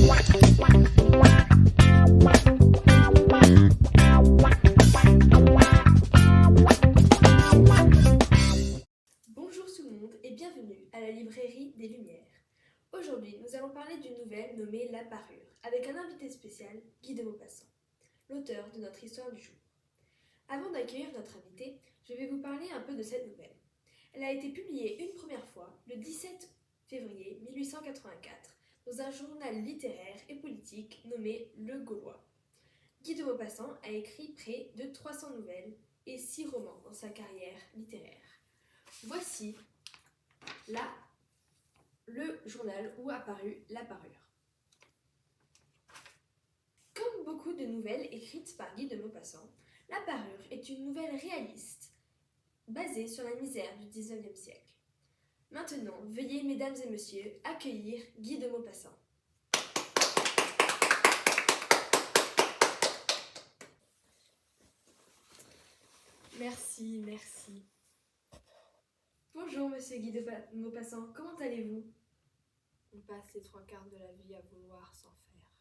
Bonjour tout le monde et bienvenue à la librairie des Lumières. Aujourd'hui, nous allons parler d'une nouvelle nommée La Parure, avec un invité spécial, Guy de Maupassant, l'auteur de notre histoire du jour. Avant d'accueillir notre invité, je vais vous parler un peu de cette nouvelle. Elle a été publiée une première fois le 17 février 1884 dans un journal littéraire et politique nommé Le Gaulois. Guy de Maupassant a écrit près de 300 nouvelles et 6 romans dans sa carrière littéraire. Voici là le journal où a paru La Parure. Comme beaucoup de nouvelles écrites par Guy de Maupassant, La Parure est une nouvelle réaliste, basée sur la misère du XIXe siècle. Maintenant, veuillez, mesdames et messieurs, accueillir Guy de Maupassant. Merci. Bonjour, monsieur Guy de Maupassant, comment allez-vous? On passe les 3/4 de la vie à vouloir s'en faire.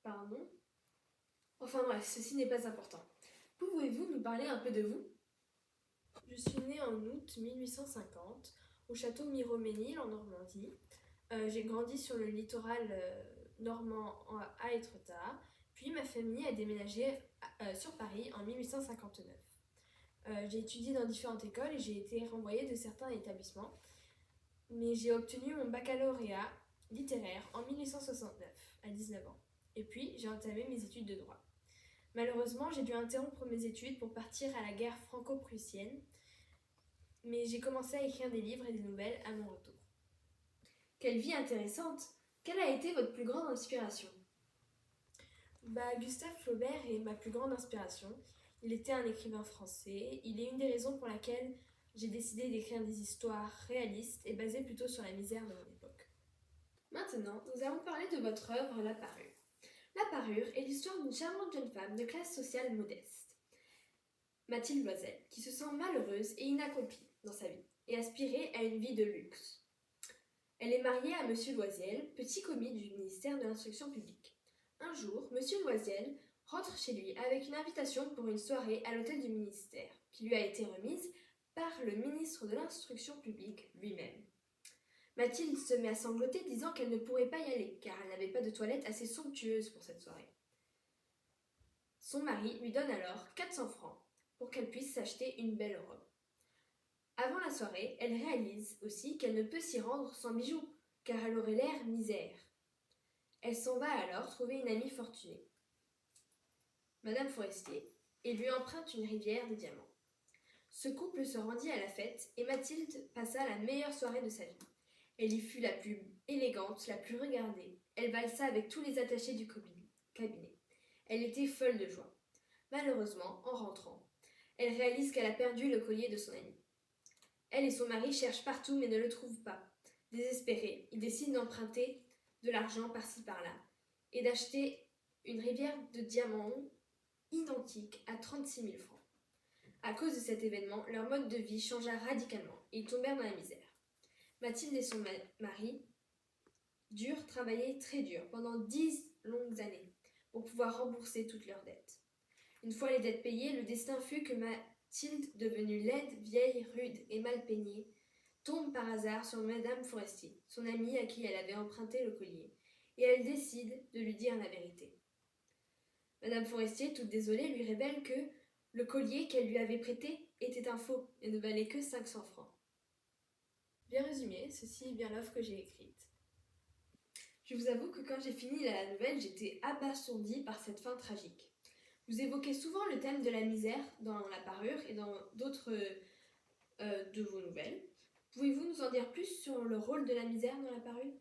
Pardon? Enfin bref, ceci n'est pas important. Pouvez-vous nous parler un peu de vous? Je suis née en août 1850 au château Miromesnil en Normandie. J'ai grandi sur le littoral normand à Étretat, puis ma famille a déménagé sur Paris en 1859. J'ai étudié dans différentes écoles et j'ai été renvoyée de certains établissements, mais j'ai obtenu mon baccalauréat littéraire en 1869 à 19 ans. Et puis j'ai entamé mes études de droit. Malheureusement, j'ai dû interrompre mes études pour partir à la guerre franco-prussienne, mais j'ai commencé à écrire des livres et des nouvelles à mon retour. Quelle vie intéressante! Quelle a été votre plus grande inspiration? Gustave Flaubert est ma plus grande inspiration. Il était un écrivain français. Il est une des raisons pour laquelle j'ai décidé d'écrire des histoires réalistes et basées plutôt sur la misère de mon époque. Maintenant, nous allons parler de votre œuvre La Parure. La Parure est l'histoire d'une charmante jeune femme de classe sociale modeste, Mathilde Loisel, qui se sent malheureuse et inaccomplie dans sa vie et aspirait à une vie de luxe. Elle est mariée à Monsieur Loisel, petit commis du ministère de l'Instruction publique. Un jour, Monsieur Loisel rentre chez lui avec une invitation pour une soirée à l'hôtel du ministère, qui lui a été remise par le ministre de l'Instruction publique lui-même. Mathilde se met à sangloter, disant qu'elle ne pourrait pas y aller, car elle n'avait pas de toilette assez somptueuse pour cette soirée. Son mari lui donne alors 400 francs pour qu'elle puisse s'acheter une belle robe. Avant la soirée, elle réalise aussi qu'elle ne peut s'y rendre sans bijoux, car elle aurait l'air misère. Elle s'en va alors trouver une amie fortunée, Madame Forestier, et lui emprunte une rivière de diamants. Ce couple se rendit à la fête et Mathilde passa la meilleure soirée de sa vie. Elle y fut la plus élégante, la plus regardée. Elle valsa avec tous les attachés du cabinet. Elle était folle de joie. Malheureusement, en rentrant, elle réalise qu'elle a perdu le collier de son amie. Elle et son mari cherchent partout mais ne le trouvent pas. Désespérés, ils décident d'emprunter de l'argent par-ci par-là et d'acheter une rivière de diamants identique à 36 000 francs. À cause de cet événement, leur mode de vie changea radicalement et ils tombèrent dans la misère. Mathilde et son mari durent travailler très dur pendant 10 longues années pour pouvoir rembourser toutes leurs dettes. Une fois les dettes payées, le destin fut que Mathilde, devenue laide, vieille, rude et mal peignée, tombe par hasard sur Madame Forestier, son amie à qui elle avait emprunté le collier, et elle décide de lui dire la vérité. Madame Forestier, toute désolée, lui révèle que le collier qu'elle lui avait prêté était un faux et ne valait que 500 francs. Bien résumé, ceci est bien l'œuvre que j'ai écrite. Je vous avoue que quand j'ai fini la nouvelle, j'étais abasourdie par cette fin tragique. Vous évoquez souvent le thème de la misère dans La Parure et dans d'autres de vos nouvelles. Pouvez-vous nous en dire plus sur le rôle de la misère dans La Parure?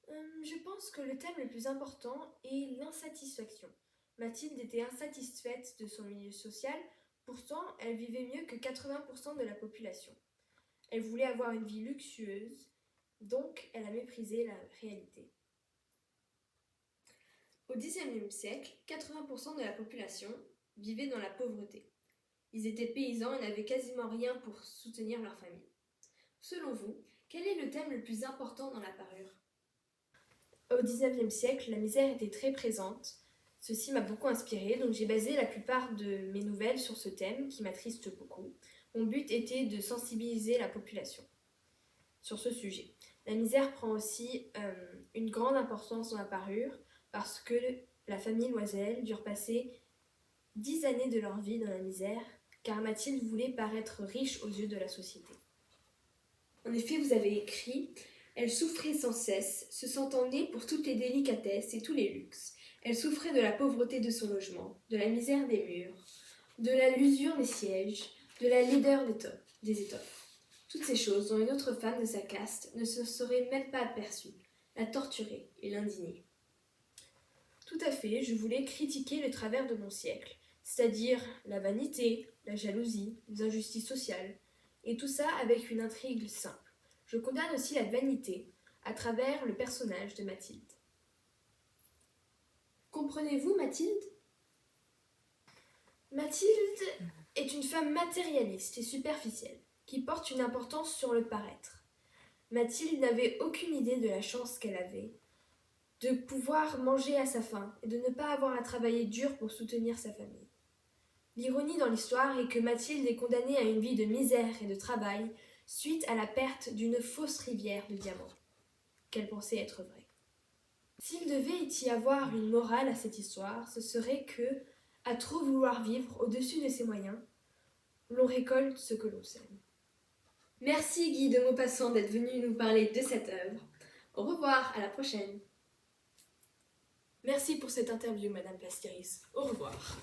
Je pense que le thème le plus important est l'insatisfaction. Mathilde était insatisfaite de son milieu social, pourtant elle vivait mieux que 80% de la population. Elle voulait avoir une vie luxueuse, donc elle a méprisé la réalité. Au XIXe siècle, 80% de la population vivait dans la pauvreté. Ils étaient paysans et n'avaient quasiment rien pour soutenir leur famille. Selon vous, quel est le thème le plus important dans La Parure? Au XIXe siècle, la misère était très présente. Ceci m'a beaucoup inspirée, donc j'ai basé la plupart de mes nouvelles sur ce thème qui m'attriste beaucoup. Mon but était de sensibiliser la population sur ce sujet. La misère prend aussi une grande importance dans la parure parce que la famille Loisel dure passer 10 années de leur vie dans la misère car Mathilde voulait paraître riche aux yeux de la société. En effet, vous avez écrit « Elle souffrait sans cesse, se sentant née pour toutes les délicatesses et tous les luxes. Elle souffrait de la pauvreté de son logement, de la misère des murs, de la l'usure des sièges, de la laideur des étoffes. Toutes ces choses dont une autre femme de sa caste ne se serait même pas aperçue, la torturer et l'indigner. » Tout à fait, je voulais critiquer le travers de mon siècle, c'est-à-dire la vanité, la jalousie, les injustices sociales, et tout ça avec une intrigue simple. Je condamne aussi la vanité à travers le personnage de Mathilde. Comprenez-vous, Mathilde ? Mathilde est une femme matérialiste et superficielle, qui porte une importance sur le paraître. Mathilde n'avait aucune idée de la chance qu'elle avait de pouvoir manger à sa faim et de ne pas avoir à travailler dur pour soutenir sa famille. L'ironie dans l'histoire est que Mathilde est condamnée à une vie de misère et de travail suite à la perte d'une fausse rivière de diamants, qu'elle pensait être vraie. S'il devait y avoir une morale à cette histoire, ce serait que, à trop vouloir vivre au-dessus de ses moyens, l'on récolte ce que l'on sème. Merci Guy de Maupassant d'être venu nous parler de cette œuvre. Au revoir, à la prochaine. Merci pour cette interview, Madame Plastiris. Au revoir.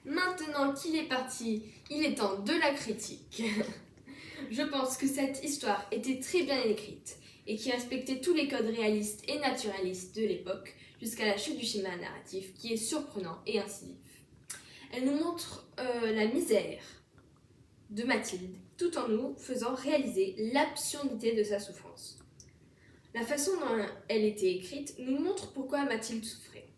Maintenant qu'il est parti, il est temps de la critique. Je pense que cette histoire était très bien écrite et qui respectait tous les codes réalistes et naturalistes de l'époque jusqu'à la chute du schéma narratif qui est surprenant et incisif. Elle nous montre la misère de Mathilde tout en nous faisant réaliser l'absurdité de sa souffrance. La façon dont elle était écrite nous montre pourquoi Mathilde souffrait.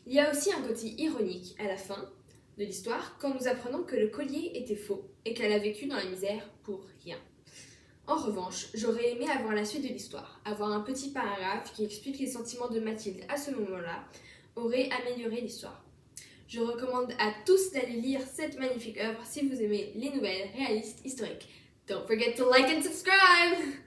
Il y a aussi un côté ironique à la fin de l'histoire quand nous apprenons que le collier était faux et qu'elle a vécu dans la misère pour rien. En revanche, j'aurais aimé avoir la suite de l'histoire, avoir un petit paragraphe qui explique les sentiments de Mathilde à ce moment-là aurait amélioré l'histoire. Je recommande à tous d'aller lire cette magnifique œuvre si vous aimez les nouvelles réalistes historiques. Don't forget to like and subscribe!